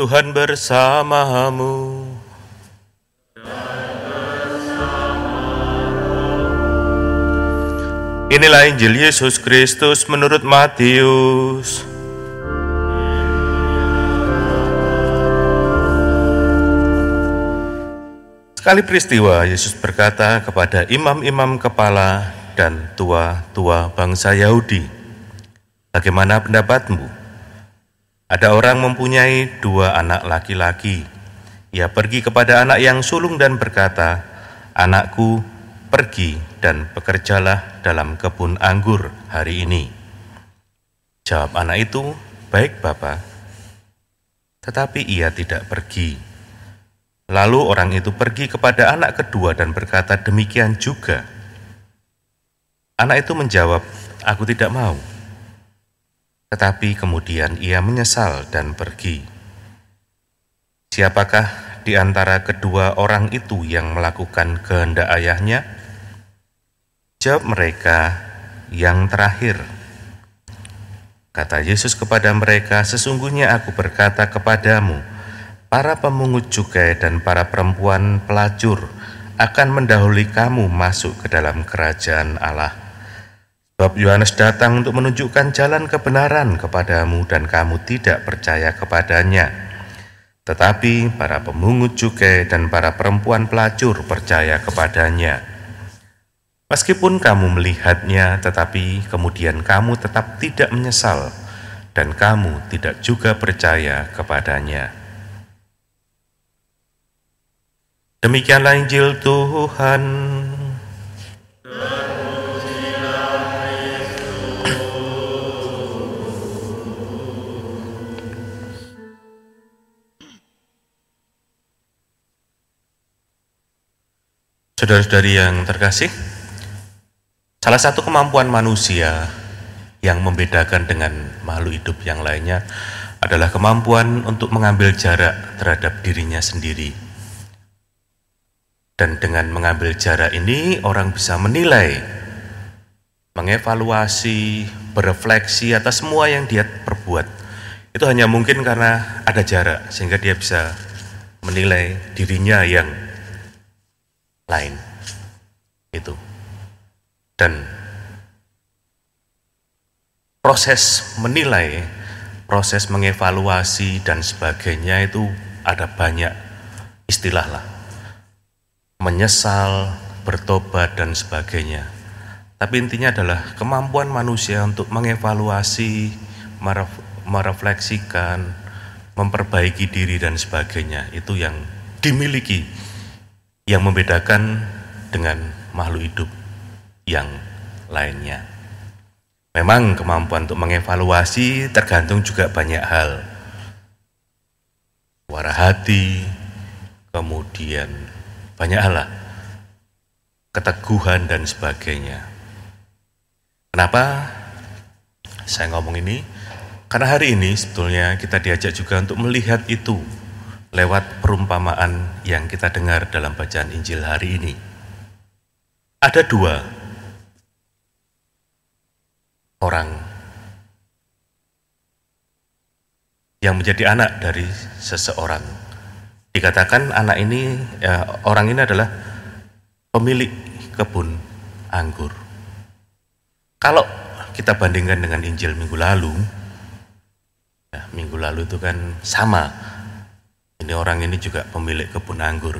Tuhan bersamamu. Inilah Injil Yesus Kristus menurut Matius. Sekali peristiwa, Yesus berkata kepada imam-imam kepala dan tua-tua bangsa Yahudi, "Bagaimana pendapatmu? Ada orang mempunyai 2 anak laki-laki. Ia pergi kepada anak yang sulung dan berkata, 'Anakku, pergi dan bekerjalah dalam kebun anggur hari ini.' Jawab anak itu, 'Baik, Bapa.' Tetapi ia tidak pergi. Lalu orang itu pergi kepada anak kedua dan berkata demikian juga. Anak itu menjawab, 'Aku tidak mau.' Tetapi kemudian ia menyesal dan pergi. Siapakah di antara kedua orang itu yang melakukan kehendak ayahnya? Jawab mereka, 'Yang terakhir.' Kata Yesus kepada mereka, 'Sesungguhnya aku berkata kepadamu, para pemungut cukai dan para perempuan pelacur akan mendahului kamu masuk ke dalam kerajaan Allah. Sebab Yohanes datang untuk menunjukkan jalan kebenaran kepadamu dan kamu tidak percaya kepadanya. Tetapi para pemungut cukai dan para perempuan pelacur percaya kepadanya. Meskipun kamu melihatnya, tetapi kemudian kamu tetap tidak menyesal dan kamu tidak juga percaya kepadanya." Demikianlah Injil Tuhan. Saudara-saudari yang terkasih, salah satu kemampuan manusia yang membedakan dengan makhluk hidup yang lainnya adalah kemampuan untuk mengambil jarak terhadap dirinya sendiri. Dan dengan mengambil jarak ini, orang bisa menilai, mengevaluasi, berefleksi atas semua yang dia perbuat. Itu hanya mungkin karena ada jarak, sehingga dia bisa menilai dirinya yang lain. Itu. Dan proses menilai, proses mengevaluasi dan sebagainya itu ada banyak istilah lah. Menyesal, bertobat dan sebagainya. Tapi intinya adalah kemampuan manusia untuk mengevaluasi, merefleksikan, memperbaiki diri dan sebagainya. Itu yang dimiliki, yang membedakan dengan makhluk hidup yang lainnya. Memang kemampuan untuk mengevaluasi tergantung juga banyak hal. Suara hati, kemudian banyak hal lah, keteguhan dan sebagainya. Kenapa saya ngomong ini? Karena hari ini sebetulnya kita diajak juga untuk melihat itu lewat perumpamaan yang kita dengar dalam bacaan Injil hari ini. Ada 2 orang yang menjadi anak dari seseorang. Dikatakan anak ini, orang ini adalah pemilik kebun anggur. Kalau kita bandingkan dengan Injil minggu lalu, minggu lalu itu kan sama. Ini orang ini juga pemilik kebun anggur.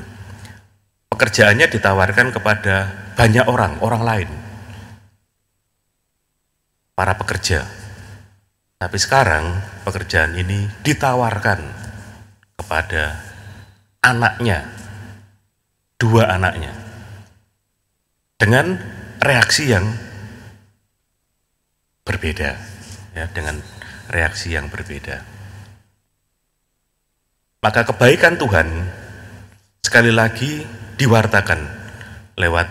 Pekerjaannya ditawarkan kepada banyak orang lain, para pekerja. Tapi sekarang pekerjaan ini ditawarkan kepada anaknya, 2 anaknya, dengan reaksi yang berbeda, ya, dengan reaksi yang berbeda. Maka kebaikan Tuhan sekali lagi diwartakan lewat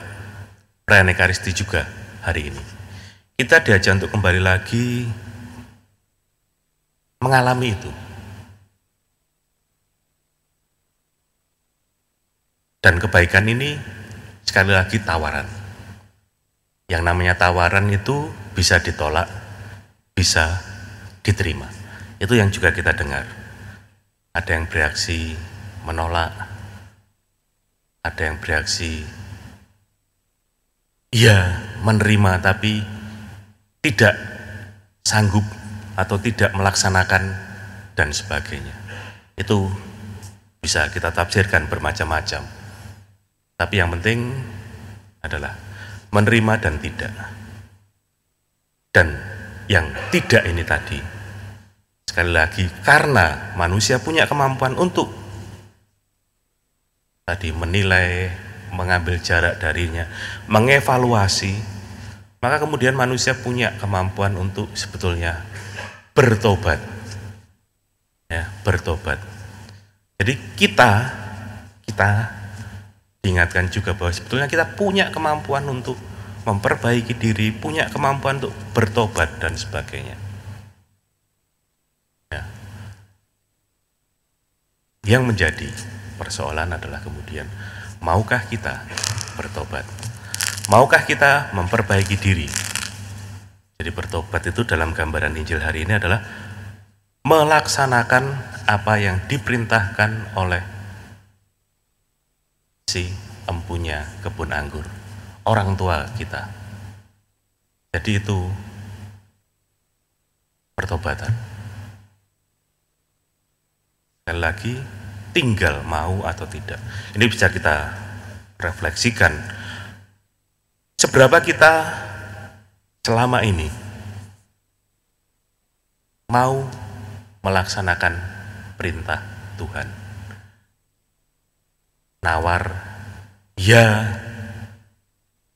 perayaan Ekaristi juga hari ini. Kita diajak untuk kembali lagi mengalami itu. Dan kebaikan ini sekali lagi tawaran. Yang namanya tawaran itu bisa ditolak, bisa diterima. Itu yang juga kita dengar. Ada yang bereaksi menolak, ada yang bereaksi ya menerima tapi tidak sanggup atau tidak melaksanakan dan sebagainya. Itu bisa kita tafsirkan bermacam-macam. Tapi yang penting adalah menerima dan tidak. Dan yang tidak ini tadi, sekali lagi, karena manusia punya kemampuan untuk tadi menilai, mengambil jarak darinya, mengevaluasi, maka kemudian manusia punya kemampuan untuk sebetulnya bertobat. Ya, bertobat. Jadi kita diingatkan juga bahwa sebetulnya kita punya kemampuan untuk memperbaiki diri, punya kemampuan untuk bertobat dan sebagainya. Ya. Yang menjadi persoalan adalah kemudian, maukah kita bertobat? Maukah kita memperbaiki diri? Jadi bertobat itu dalam gambaran Injil hari ini adalah melaksanakan apa yang diperintahkan oleh si empunya kebun anggur, orang tua kita. Jadi itu pertobatan. Sekali lagi, tinggal mau atau tidak. Ini bisa kita refleksikan. Seberapa kita selama ini mau melaksanakan perintah Tuhan. Nawar, ya,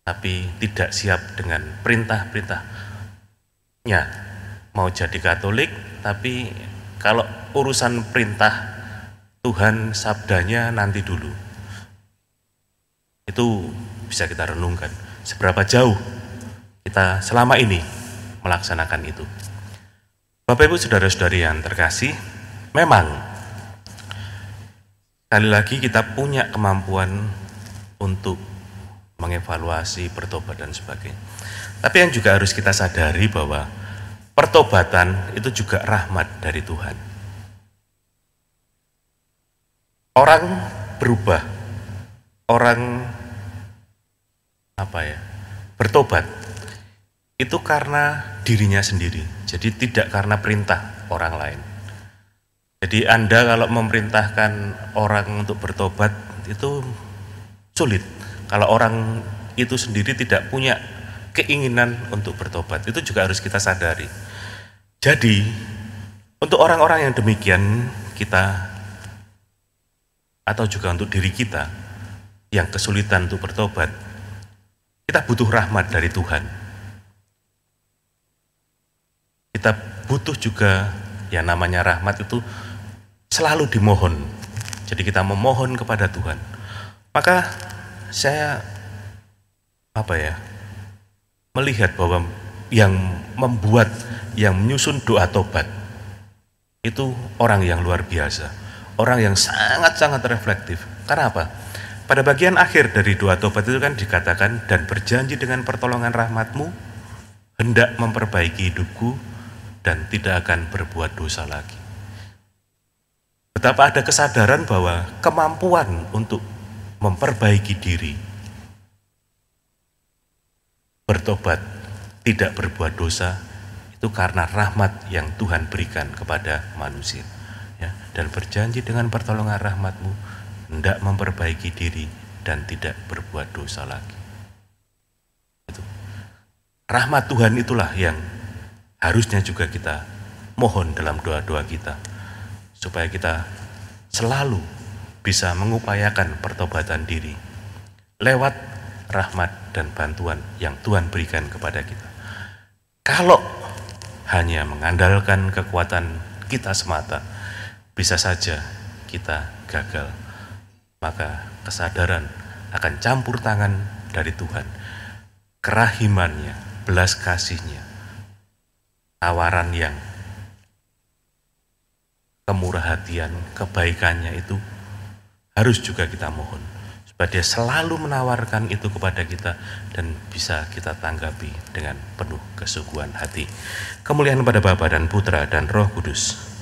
tapi tidak siap dengan perintah-perintahnya. Mau jadi Katolik, tapi kalau urusan perintah Tuhan, sabdanya nanti dulu. Itu bisa kita renungkan. Seberapa jauh kita selama ini melaksanakan itu. Bapak Ibu saudara-saudari yang terkasih, memang sekali lagi kita punya kemampuan untuk mengevaluasi, bertobat dan sebagainya. Tapi yang juga harus kita sadari bahwa pertobatan itu juga rahmat dari Tuhan. Orang berubah, orang bertobat itu karena dirinya sendiri. Jadi tidak karena perintah orang lain. Jadi Anda kalau memerintahkan orang untuk bertobat itu sulit. Kalau orang itu sendiri tidak punya keinginan untuk bertobat, itu juga harus kita sadari. Jadi untuk orang-orang yang demikian, kita atau juga untuk diri kita yang kesulitan untuk bertobat, kita butuh rahmat dari Tuhan. Kita butuh juga yang namanya rahmat itu selalu dimohon. Jadi kita memohon kepada Tuhan. Maka saya melihat bahwa yang membuat, yang menyusun doa tobat itu orang yang luar biasa, orang yang sangat-sangat reflektif. Karena apa? Pada bagian akhir dari doa tobat itu kan dikatakan, dan berjanji dengan pertolongan rahmatmu hendak memperbaiki hidupku dan tidak akan berbuat dosa lagi. Betapa ada kesadaran bahwa kemampuan untuk memperbaiki diri, bertobat, tidak berbuat dosa, itu karena rahmat yang Tuhan berikan kepada manusia. Ya, dan berjanji dengan pertolongan rahmatmu hendak memperbaiki diri dan tidak berbuat dosa lagi. Itu. Rahmat Tuhan itulah yang harusnya juga kita mohon dalam doa-doa kita, supaya kita selalu bisa mengupayakan pertobatan diri lewat rahmat dan bantuan yang Tuhan berikan kepada kita. Kalau hanya mengandalkan kekuatan kita semata, bisa saja kita gagal. Maka kesadaran akan campur tangan dari Tuhan, kerahimannya, belas kasihnya, tawaran yang kemurah hatian, kebaikannya itu harus juga kita mohon, supaya Dia selalu menawarkan itu kepada kita dan bisa kita tanggapi dengan penuh kesungguhan hati. Kemuliaan pada Bapa dan Putra dan Roh Kudus.